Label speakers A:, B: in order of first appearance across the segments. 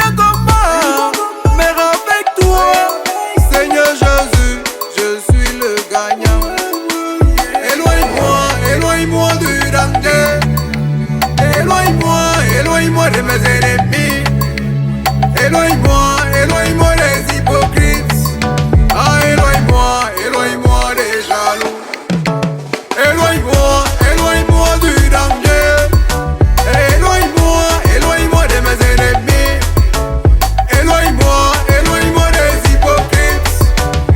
A: bien comment, mais avec toi, Seigneur Jésus, je suis le gagnant. Éloigne-moi, éloigne-moi du danger. Éloigne-moi, éloigne-moi de mes ennemis. Éloigne-moi, éloigne-moi des hypocrites. Ah, éloigne-moi, éloigne-moi des jaloux. Éloigne-moi, éloigne-moi du danger. Éloigne-moi, éloigne-moi de mes ennemis. Éloigne-moi, éloigne-moi des hypocrites.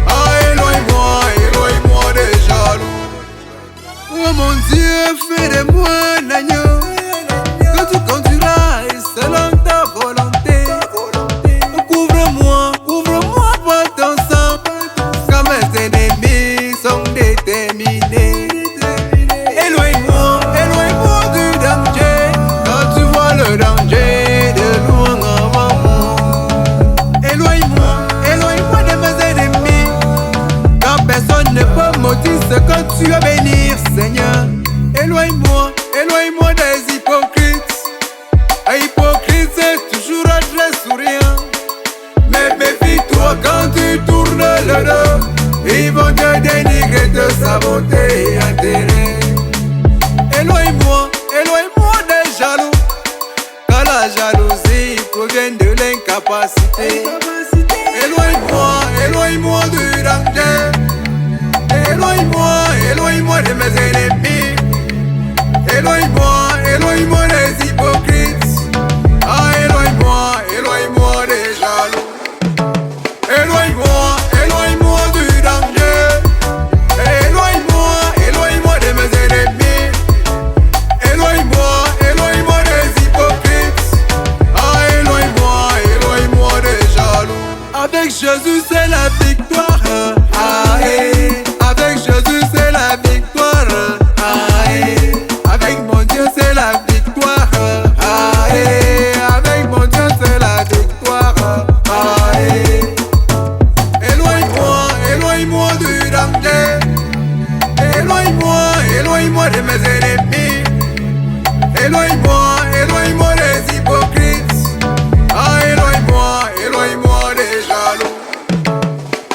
A: Ah, éloigne-moi, éloigne-moi des jaloux. Oh mon Dieu, fais de moi un agneau que tu conduiras selon ta volonté. Couvre-moi, couvre-moi par ton sang, quand mes ennemis sont déterminés. Éloigne-moi, éloigne-moi du danger, quand tu vois le danger de loin avant moi. Éloigne-moi, éloigne-moi de mes ennemis, quand personne ne peut maudire ce que tu vas bénir, Seigneur. Éloigne-moi, éloigne-moi des hypocrites. Un hypocrite c'est toujours très souriant, mais méfie-toi quand tu tournes le dos. Ils vont te dénigrer, te saboter et enterrer. Éloigne-moi, éloigne-moi des jaloux, car la jalousie provient de l'incapacité. Éloigne-moi, éloigne-moi du danger. Éloigne-moi, éloigne-moi de mes ennemis. Éloigne-moi, éloigne-moi des hypocrites. Ah, éloigne-moi, éloigne-moi des jaloux. Éloigne-moi, éloigne-moi du danger. Éloigne-moi, éloigne-moi de mes ennemis. Éloigne-moi, éloigne-moi des hypocrites. Ah, éloigne-moi, éloigne-moi des jaloux. Avec Jésus c'est la victoire. Ah, avec Jésus c'est la victoire. Ah, avec mon Dieu c'est la victoire. Ah, avec mon Dieu c'est la victoire. Ah, éloigne-moi, éloigne-moi du danger. Éloigne-moi, éloigne-moi de mes ennemis. Éloigne-moi, éloigne-moi des hypocrites. Ah, éloigne-moi, éloigne-moi des jaloux.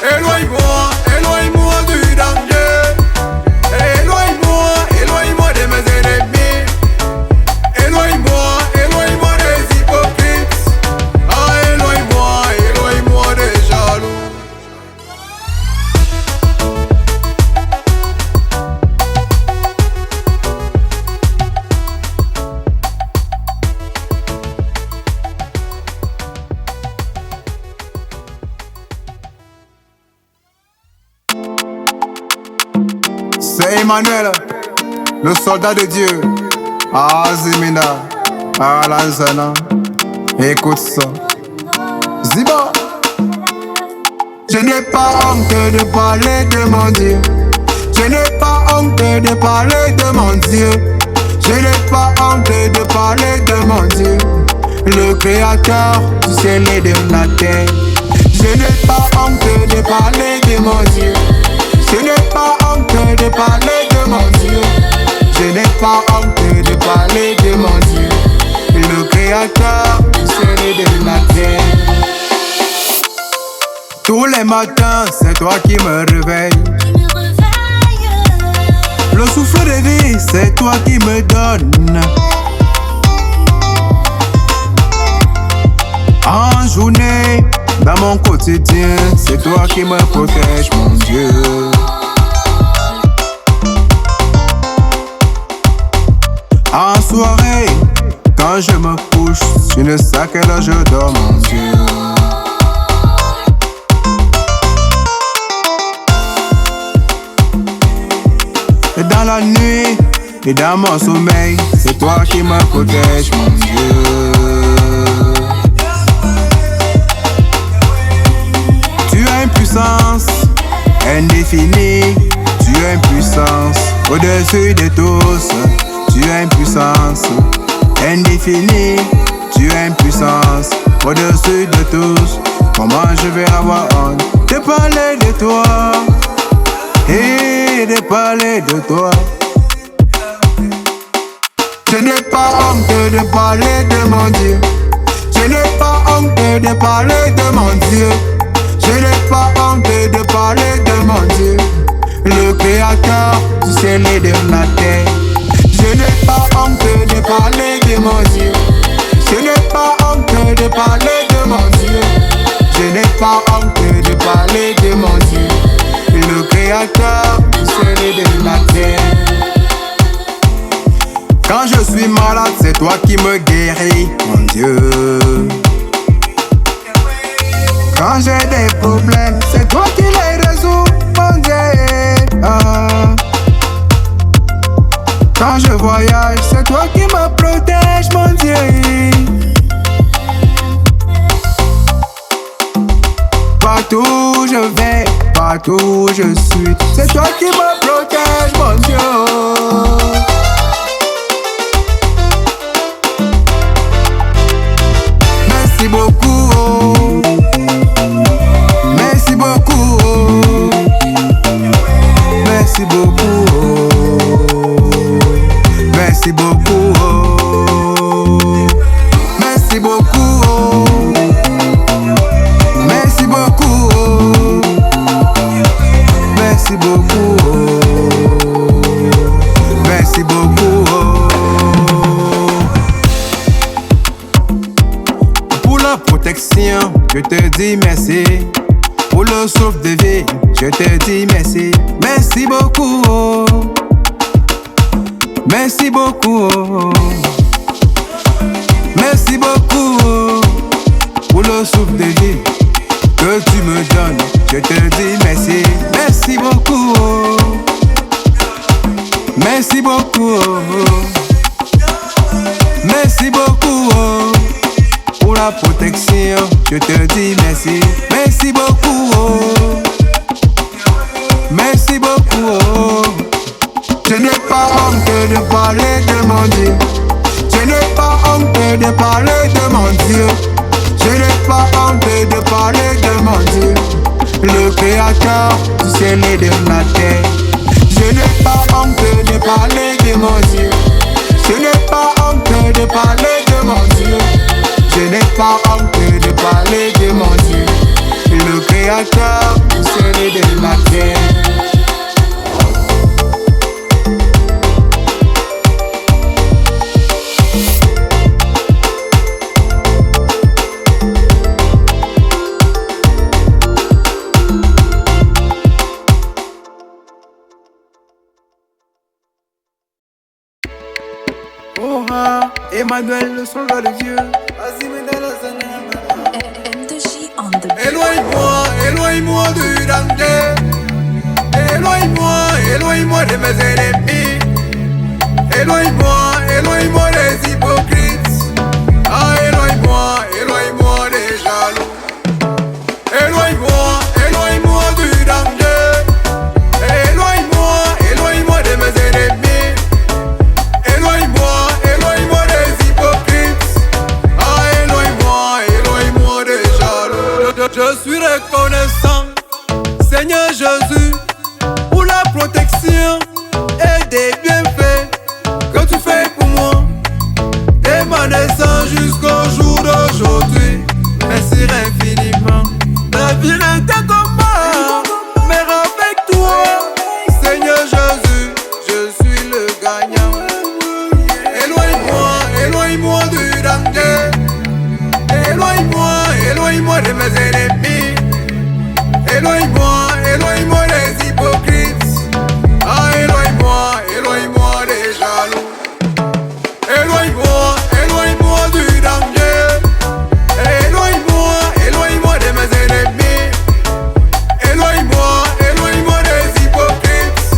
A: Éloigne-moi, éloigne-moi du danger. Éloigne-moi, éloigne-moi de mes ennemis. Éloigne-moi, éloigne-moi des hypocrites. Ah, éloigne-moi, éloigne-moi des jaloux. C'est Emmanuel, le soldat de Dieu. Ah, Zimina, ah, Lanzana. Écoute ça. Ziba. Je n'ai pas honte de parler de mon Dieu. Je n'ai pas honte de parler de mon Dieu. Je n'ai pas honte de parler de mon Dieu, le créateur du ciel et de la terre. Je n'ai pas honte de parler de mon Dieu. Je n'ai pas honte de parler de mon Dieu. Je n'ai pas honte de parler de mon Dieu, le créateur du ciel et de la terre. Tous les matins, c'est toi qui me réveilles. Le souffle de vie, c'est toi qui me donnes. En journée, dans mon quotidien, c'est toi qui me protèges, mon Dieu. En soirée, quand je me couche, tu ne sais à quelle heure je dors, mon Dieu. Et dans la nuit et dans mon sommeil, c'est toi qui me protèges, mon Dieu. Tu as une puissance indéfinie, tu as une puissance au-dessus de tous. Tu as une puissance indéfinie, tu as une puissance au-dessus de tous. Comment je vais avoir honte de parler de toi et de parler de toi? Je n'ai pas honte de parler de mon Dieu. Je n'ai pas honte de parler de mon Dieu. Je n'ai pas honte de parler de mon Dieu, le créateur du ciel et de la terre. Je n'ai pas honte de parler de mon Dieu. Je n'ai pas honte de parler de mon Dieu. Je n'ai pas honte de parler de mon Dieu, le créateur du ciel et de la terre. Quand je suis malade, c'est toi qui me guéris, mon Dieu. Quand j'ai des problèmes, c'est toi qui les résous, mon Dieu. Quand je voyage, c'est toi qui me protèges, mon Dieu. Partout où je vais, partout où je suis, c'est toi qui me protèges, mon Dieu. Merci beaucoup, oh. Merci beaucoup, oh. Merci beaucoup, oh. Merci beaucoup, oh. Merci beaucoup, oh. Merci beaucoup, oh. Merci beaucoup, oh. Merci beaucoup, oh. Pour la protection, je te dis merci. Pour le souffle de vie, je te dis merci. Merci beaucoup, oh. Merci beaucoup, oh. Merci beaucoup, oh. Pour le souffle de vie que tu me donnes, je te dis merci. Merci beaucoup, oh. Merci beaucoup, oh. Merci beaucoup, oh. Pour la protection, je te dis merci. Merci beaucoup, oh. Merci beaucoup, oh. Je n'ai pas honte de parler de mon Dieu. Je n'ai pas honte de parler de mon Dieu. Je n'ai pas honte de parler de mon Dieu, le créateur du ciel et de la terre. Je n'ai pas honte de parler de mon Dieu. Je n'ai pas honte de parler de mon Dieu. Je n'ai pas honte de parler de mon Dieu, le créateur du ciel et de la terre. Oh ah, Emmanuel, le soldat de Dieu. Éloigne-moi, éloigne-moi du danger. Éloigne-moi, éloigne-moi de mes ennemis. Éloigne-moi, éloigne-moi des hypocrites. Ah, éloigne-moi, éloigne-moi des jaloux. Éloigne-moi, éloigne-moi du danger. Éloigne-moi, éloigne-moi de mes ennemis. Éloigne-moi, éloigne-moi des hypocrites. Ah, éloigne-moi, éloigne-moi des jaloux. Je suis reconnaissant, Seigneur Jésus, pour la protection et des bienfaits que tu fais pour moi, dès ma naissance jusqu'au jour d'aujourd'hui. Merci infiniment. La vie n'était comme moi, mais avec toi, Seigneur Jésus, je suis le gagnant. Éloigne-moi, éloigne-moi du danger. Éloigne-moi, éloigne-moi de mes ennemis. Éloigne-moi, éloigne-moi des hypocrites. Ah, éloigne-moi, éloigne-moi des jaloux. Éloigne-moi, éloigne-moi du danger. Éloigne-moi, éloigne-moi de mes ennemis. Éloigne-moi, éloigne-moi des hypocrites.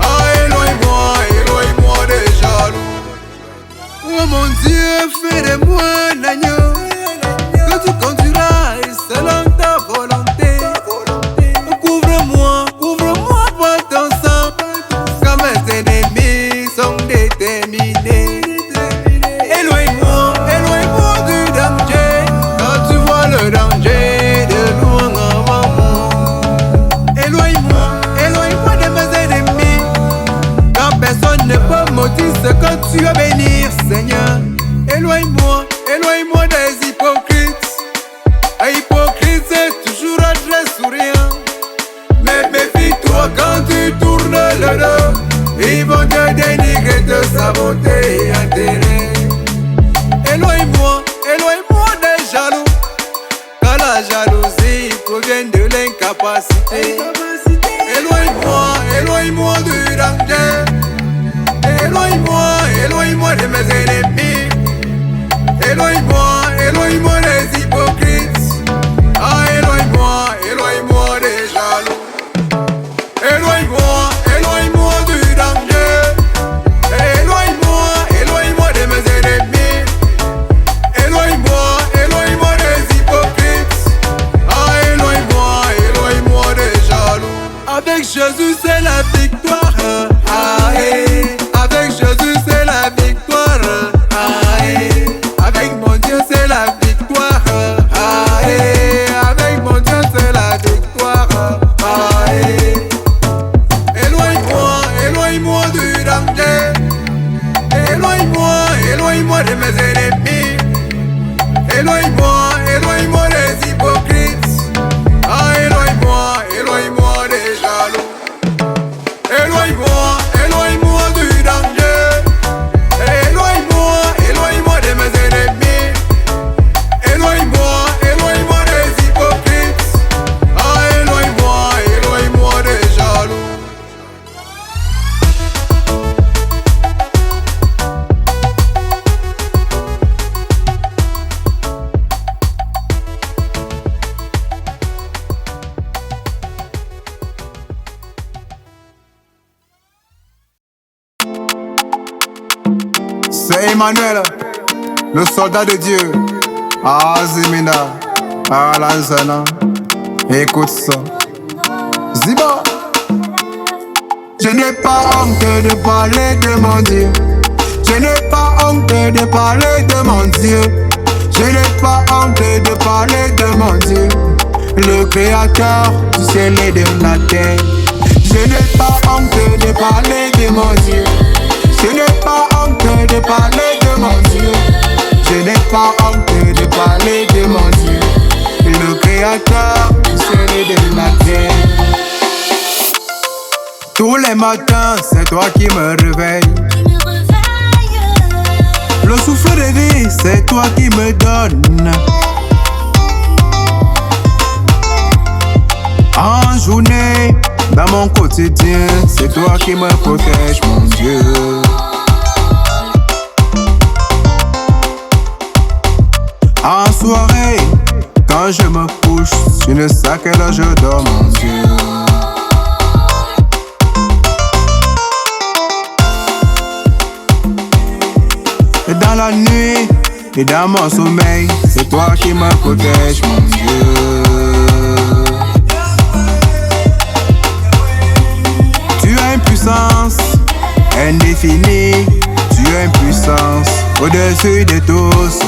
A: Ah, éloigne-moi, éloigne-moi des jaloux. Oh mon Dieu, fais de moi un agneau que tu conduiras selon ta volonté. ta bonté et intérêt. Éloigne-moi, éloigne-moi des jaloux, car la jalousie provient de l'incapacité. Éloigne-moi, éloigne-moi du danger. Éloigne-moi, éloigne-moi de mes ennemis. Éloigne-moi, éloigne-moi des hypocrites. Ah, éloigne-moi, éloigne-moi des jaloux. Éloigne-moi, éloigne-moi du danger. Éloigne-moi, éloigne-moi de mes ennemis. Éloigne-moi, éloigne-moi des hypocrites. Ah, éloigne-moi, éloigne-moi des jaloux. Avec Jésus c'est la victoire. Ah, eh. Avec Jésus c'est la victoire. Ah, eh. Avec mon Dieu c'est la victoire. Ah, eh. Avec mon Dieu c'est la victoire. Ah, eh. Éloigne-moi, éloigne-moi du danger. Éloigne-moi, éloigne-moi de mes ennemis. Éloigne-moi, éloigne-moi des hypocrites. Ah, éloigne-moi, éloigne-moi des jaloux. Éloigne-moi, éloigne-moi du danger. Éloigne-moi, éloigne-moi de mes ennemis. Éloigne-moi, éloigne-moi des hypocrites. Ah, éloigne-moi, éloigne-moi des jaloux. C'est Emmanuel, le soldat de Dieu. Ah, Zimina, ah, Lanzana. Écoute ça. Ziba. Je n'ai pas honte de parler de mon Dieu. Je n'ai pas honte de parler de mon Dieu. Je n'ai pas honte de parler de mon Dieu, le créateur du ciel et de la terre. Je n'ai pas honte de parler de mon Dieu. Je n'ai pas honte de parler de mon Dieu. Je n'ai pas honte de parler de mon Dieu, le créateur du ciel et de la terre. Tous les matins, c'est toi qui me réveilles. Le souffle de vie, c'est toi qui me donnes. En journée, dans mon quotidien, c'est toi qui me protèges, mon Dieu. En soirée, quand je me couche, tu ne sais à quelle heure je dors, mon Dieu. Et dans la nuit et dans mon sommeil, c'est toi qui me protèges, mon Dieu. Tu as une puissance indéfinie, tu as une puissance au-dessus de tous.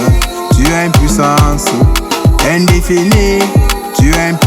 A: Tu as une puissance indéfinie, tu as une